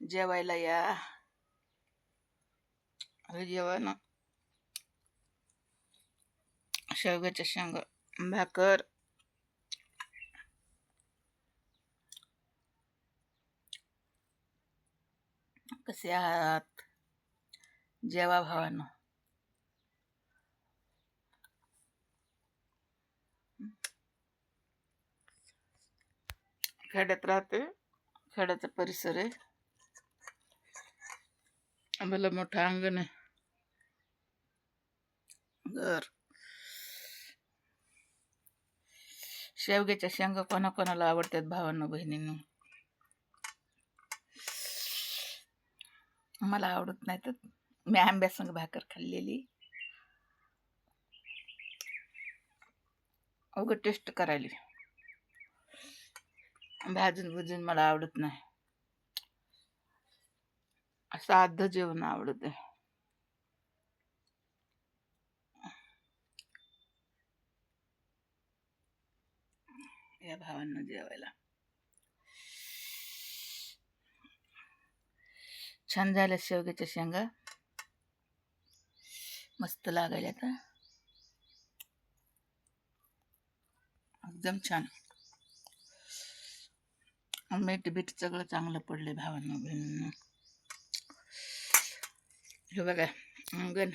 जेवायला या. जेवण शेवग्याच्या शेंगा, भाकर, कसे आहात? जेवा भावानो. खेड्यात राहते, खेड्याचा परिसर आहे. आम्हाला मोठं अंगण आहे, घर. शेवग्याच्या शेंगा कोणाकोणाला आवडतात भावांनो बहिणींनो? मला आवडत नाही. तर मी आंब्यासंग भाकर खाल्लेली, अगं टेस्ट करायली. भाजून भुजून मला आवडत नाही, साधं जेवण आवडत. या भावांना जेवायला. छान झाल्या शेवग्याच्या शेंगा, मस्त लागायला आता, एकदम छान. मीठ बीठ सगळं चांगलं पडले भावांना बहिणींना. हे बघा अंगण